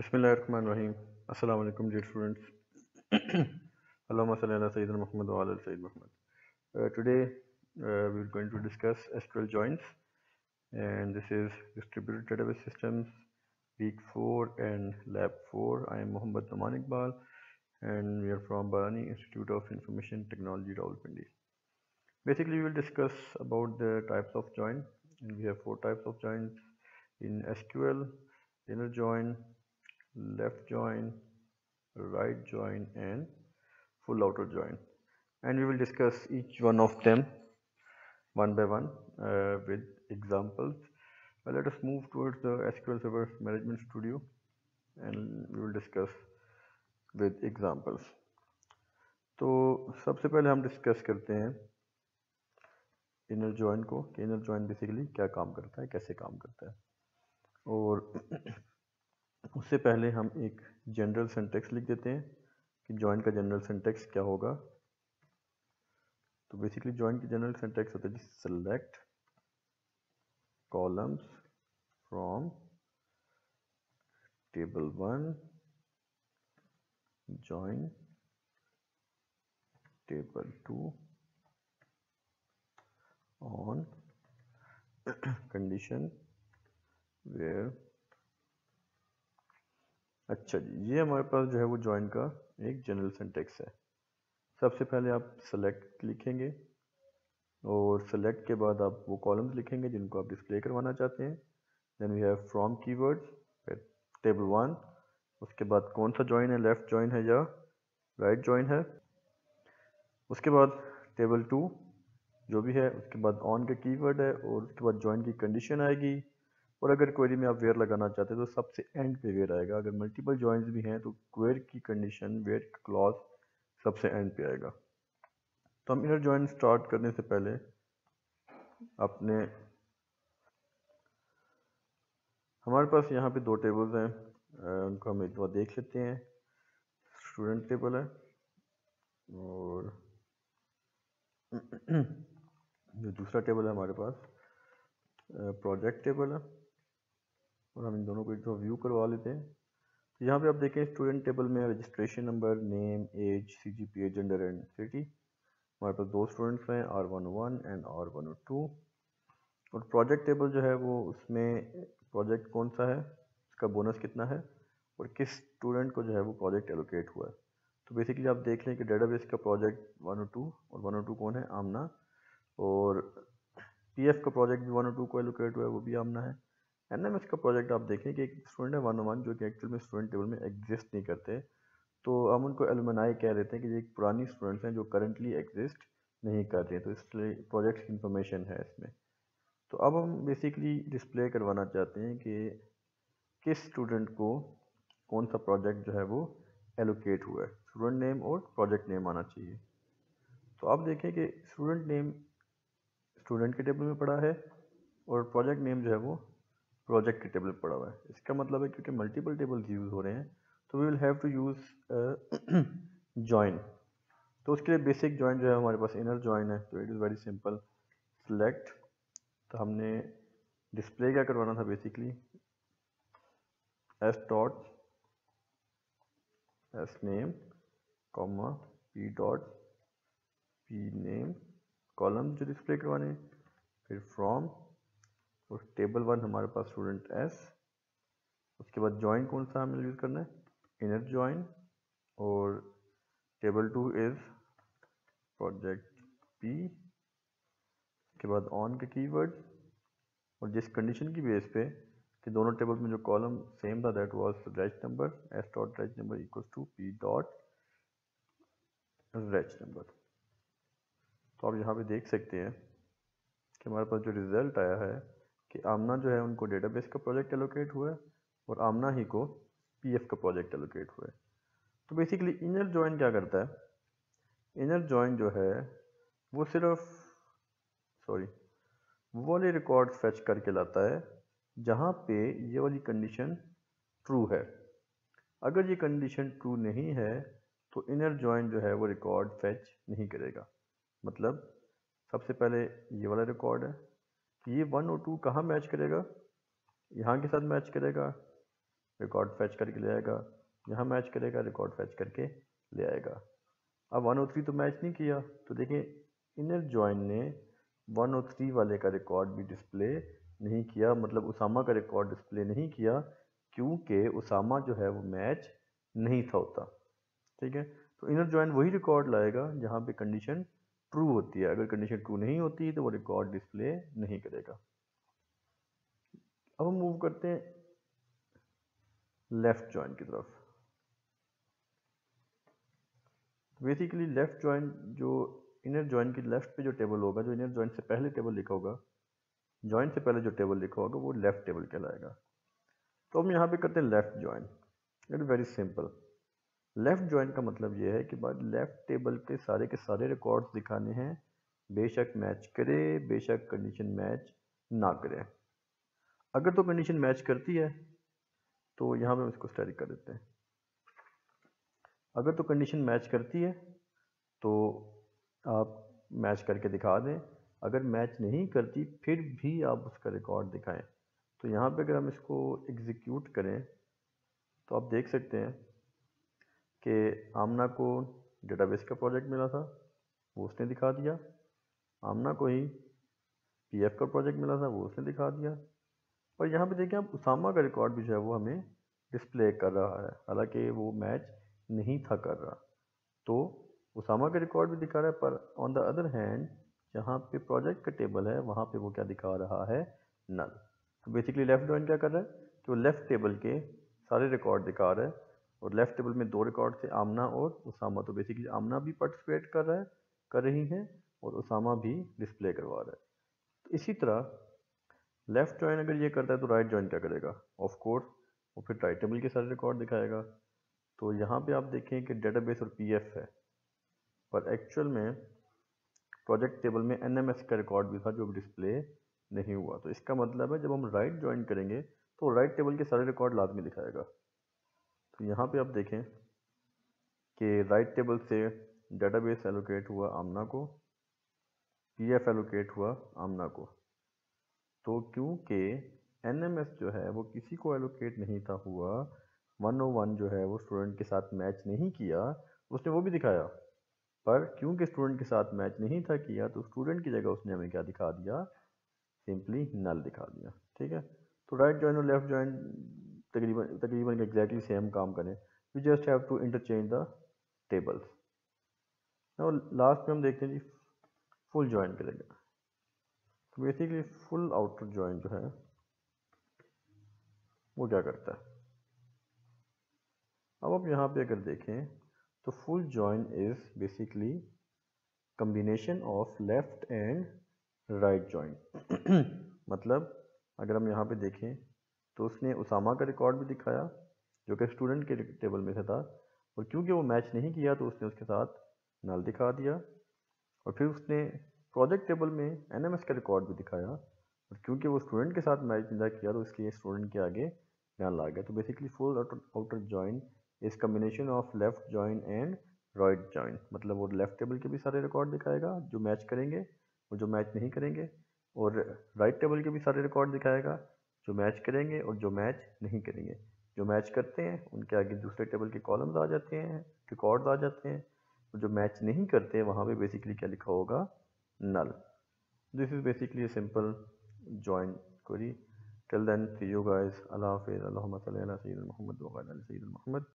Bismillahirrahmanirrahim. Assalamu alaikum, dear students. Allahumma salli ala Sayyidina Muhammad wa ala Sayyid Muhammad. Today we're going to discuss SQL joins, and this is Distributed Database Systems, Week 4 and Lab 4. I am Muhammad Zaman Iqbal, and we are from Barani Institute of Information Technology, Rawalpindi. Basically, we will discuss about the types of join, and we have 4 types of joins in SQL: inner join, left join, right join, and full outer join. And we will discuss each one of them one by one with examples. Let us move towards the SQL Server Management Studio, and we will discuss with examples. तो सबसे पहले हम discuss करते हैं inner join को कि inner join basically क्या काम करता है, कैसे काम करता है। और उससे पहले हम एक जनरल सिंटेक्स लिख देते हैं कि जॉइन का जनरल सिंटेक्स क्या होगा। तो बेसिकली जॉइन की जनरल सिंटेक्स होता है जी select columns from table 1 join table 2 on condition where. अच्छा जी, ये हमारे पास जो है वो जॉइन का एक जनरल सिंटेक्स है। सबसे पहले आप सेलेक्ट लिखेंगे और सेलेक्ट के बाद आप वो कॉलम्स लिखेंगे जिनको आप डिस्प्ले करवाना चाहते हैं। Then we have from keywords table 1, उसके बाद कौन सा जॉइन है, लेफ्ट जॉइन है या राइट जॉइन है। उसके बाद टेबल 2 जो भी है, उसके बाद ऑन का कीवर्ड है और उसके बाद जॉइन की कंडीशन आएगी। और अगर क्वेरी में आप वेयर लगाना चाहते हैं तो सबसे एंड पे वेयर आएगा। अगर मल्टीपल जॉइंस भी हैं तो वेयर की कंडीशन, वेयर क्लॉज सबसे एंड पे आएगा। तो हम इनर जॉइन स्टार्ट करने से पहले अपने हमारे पास यहाँ पे 2 टेबल्स हैं, उनको हम एक बार देख लेते हैं। स्टूडेंट टेबल है और जो दूसरा टेबल है हमारे पास प्रोजेक्ट टेबल है, और हम इन दोनों को एक दो व्यू करवा लेते हैं। तो यहाँ पे आप देखें स्टूडेंट टेबल में registration number, name, age, CGPA, gender and city. हमारे पास 2 स्टूडेंट्स हैं R11 एंड R102। और प्रोजेक्ट टेबल जो है वो उसमें प्रोजेक्ट कौन सा है, इसका बोनस कितना है और किस स्टूडेंट को जो है वो प्रोजेक्ट एलोकेट हुआ है। तो बेसिकली आप देख लें कि डेटाबेस का प्रोजेक्ट 102 और 102 कौन है, आमना। और PF का प्रोजेक्ट भी 102 को एलोकेट हुआ है, वो भी आमना है। NMS का प्रोजेक्ट आप देखें कि एक स्टूडेंट है 101 जो कि एक्चुअल में स्टूडेंट टेबल में एग्जिस्ट नहीं करते, तो हम उनको एलुमनाई कह देते हैं कि ये एक पुरानी स्टूडेंट्स हैं जो करंटली एग्जिस्ट नहीं कर रहे हैं, तो इसलिए प्रोजेक्ट की इंफॉर्मेशन है इसमें। तो अब हम बेसिकली डिस्प्ले करवाना चाहते हैं कि किस स्टूडेंट को कौन सा प्रोजेक्ट जो है वो एलोकेट हुआ है। स्टूडेंट नेम और प्रोजेक्ट नेम आना चाहिए। तो आप देखें कि स्टूडेंट नेम स्टूडेंट के टेबल में पड़ा है और प्रोजेक्ट नेम जो है वो प्रोजेक्ट के टेबल पर पड़ा हुआ है। इसका मतलब है क्योंकि मल्टीपल टेबल्स यूज़ हो रहे हैं तो we will have to use join. तो उसके लिए बेसिक जॉइन जो है हमारे पास इनर जॉइन है। तो it is very simple, select. तो हमने डिस्प्ले क्या करवाना था, basically S dot S name comma P dot P name, column जो डिस्प्ले करवाने। फिर फ्रॉम और टेबल 1 हमारे पास स्टूडेंट एस। उसके बाद जॉइन कौन सा हमें यूज़ करना है, इनर जॉइन। और टेबल 2 इज़ प्रोजेक्ट पी। उसके बाद ऑन के कीवर्ड और जिस कंडीशन की बेस पे कि दोनों टेबल्स में जो कॉलम सेम था that was reg number, S dot reg number equals to P dot reg number. तो आप यहाँ पे देख सकते हैं कि हमारे पास जो रिजल्ट आया है कि आमना जो है उनको डेटाबेस का प्रोजेक्ट एलोकेट हुआ है और आमना ही को PF का प्रोजेक्ट एलोकेट हुआ है। तो बेसिकली इनर जॉइन क्या करता है, इनर जॉइन जो है वो सिर्फ वो वाले रिकॉर्ड फेच करके लाता है जहाँ पे ये वाली कंडीशन ट्रू है। अगर ये कंडीशन ट्रू नहीं है तो इनर जॉइन जो है वो रिकॉर्ड फेच नहीं करेगा। मतलब सबसे पहले ये वाला रिकॉर्ड है कि ये 1 और 2 कहाँ मैच करेगा, यहाँ के साथ मैच करेगा। रिकॉर्ड फैच करके ले आएगा, यहाँ मैच करेगा, रिकॉर्ड फैच करके ले आएगा। अब 103 तो मैच नहीं किया, तो देखिए इनर जॉइन ने 103 वाले का रिकॉर्ड भी डिस्प्ले नहीं किया, मतलब उसामा का रिकॉर्ड डिस्प्ले नहीं किया, क्योंकि उसामा जो है वो मैच नहीं था होता। ठीक है, तो इनर जॉइन वही रिकॉर्ड लाएगा जहाँ पे कंडीशन ट्रू होती है, अगर कंडीशन ट्रू नहीं होती तो वो रिकॉर्ड डिस्प्ले नहीं करेगा। अब हम मूव करते हैं लेफ्ट जॉइन की तरफ। बेसिकली लेफ्ट जॉइन जो इनर जॉइन की लेफ्ट पे जो टेबल होगा, जो इनर जॉइन से पहले टेबल लिखा होगा, जॉइन से पहले जो टेबल लिखा होगा वो लेफ्ट टेबल कहलाएगा। तो हम यहाँ पे करते हैं left join. It is very simple. Left join का मतलब ये है कि बाद लेफ्ट टेबल के सारे रिकॉर्ड्स दिखाने हैं, बेशक मैच करे, बेशक कंडीशन मैच ना करे। अगर तो कंडीशन मैच करती है तो यहाँ पे हम इसको स्टैटिक कर देते हैं। अगर तो कंडीशन मैच करती है तो आप मैच करके दिखा दें, अगर मैच नहीं करती फिर भी आप उसका रिकॉर्ड दिखाएं। तो यहाँ पे अगर हम इसको एग्जीक्यूट करें तो आप देख सकते हैं कि आमना को डेटाबेस का प्रोजेक्ट मिला था, वो उसने दिखा दिया। आमना को ही पीएफ का प्रोजेक्ट मिला था, वो उसने दिखा दिया। और यहाँ पे देखें आप उसामा का रिकॉर्ड भी जो है वो हमें डिस्प्ले कर रहा है, हालांकि वो मैच नहीं था कर रहा। तो उसामा का रिकॉर्ड भी दिखा रहा है, पर ऑन द अदर हैंड जहाँ पे प्रोजेक्ट का टेबल है वहाँ पे वो क्या दिखा रहा है, नल। तो बेसिकली लेफ्ट जॉइन क्या कर रहा है कि वो लेफ्ट टेबल के सारे रिकॉर्ड दिखा रहा है, और लेफ्ट टेबल में दो रिकॉर्ड थे, आमना और उसामा। तो बेसिकली आमना भी पार्टिसिपेट कर रही है और उसामा भी डिस्प्ले करवा रहा है। तो इसी तरह लेफ्ट जॉइन अगर ये करता है तो राइट जॉइन क्या करेगा, ऑफ कोर्स वो फिर राइट टेबल के सारे रिकॉर्ड दिखाएगा। तो यहाँ पे आप देखें कि डेटाबेस और पीएफ है, पर एक्चुअल में प्रोजेक्ट टेबल में एनएमएस का रिकॉर्ड भी था जो डिस्प्ले नहीं हुआ। तो इसका मतलब है जब हम राइट जॉइन करेंगे तो राइट टेबल के सारे रिकॉर्ड लाजमी दिखाएगा। तो यहाँ पे आप देखें कि राइट टेबल से डेटाबेस एलोकेट हुआ आमना को, पीएफ एलोकेट हुआ आमना को। तो क्योंकि एनएमएस जो है वो किसी को एलोकेट नहीं था हुआ, 101 जो है वो स्टूडेंट के साथ मैच नहीं किया, उसने वो भी दिखाया, पर क्योंकि स्टूडेंट के साथ मैच नहीं था किया तो स्टूडेंट की जगह उसने हमें क्या दिखा दिया, सिंपली नल दिखा दिया। ठीक है, तो राइट जॉइन और लेफ्ट जॉइन तकरीबन एग्जैक्टली सेम काम करें, we just have to interchange the tables. और लास्ट में हम देखते हैं जी फुल जॉइन करेंगे। तो बेसिकली फुल आउटर जॉइन जो है वो क्या करता है, अब आप यहाँ पे अगर देखें तो full join is basically combination of left and right join. मतलब अगर हम यहाँ पे देखें तो उसने उसामा का रिकॉर्ड भी दिखाया जो कि स्टूडेंट के टेबल में से था, और क्योंकि वो मैच नहीं किया तो उसने उसके साथ नल दिखा दिया। और फिर उसने प्रोजेक्ट टेबल में एनएमएस का रिकॉर्ड भी दिखाया, और क्योंकि वो स्टूडेंट के साथ मैच नहीं किया तो इसलिए स्टूडेंट के आगे नल आ गया। तो basically full outer join is combination of left join and right join, मतलब वो लेफ्ट टेबल के भी सारे रिकॉर्ड दिखाएगा जो मैच करेंगे और जो मैच नहीं करेंगे, और राइट टेबल के भी सारे रिकॉर्ड दिखाएगा जो मैच करेंगे और जो मैच नहीं करेंगे। जो मैच करते हैं उनके आगे दूसरे टेबल के कॉलम्स आ जाते हैं, रिकॉर्ड्स आ जाते हैं, और जो मैच नहीं करते वहाँ पे बेसिकली क्या लिखा होगा, null. This is basically a simple join query. Till then, see you guys. Allah Hafiz. Allahumma salli ala Sayyidina Muhammad wa ala ali Sayyidina Muhammad.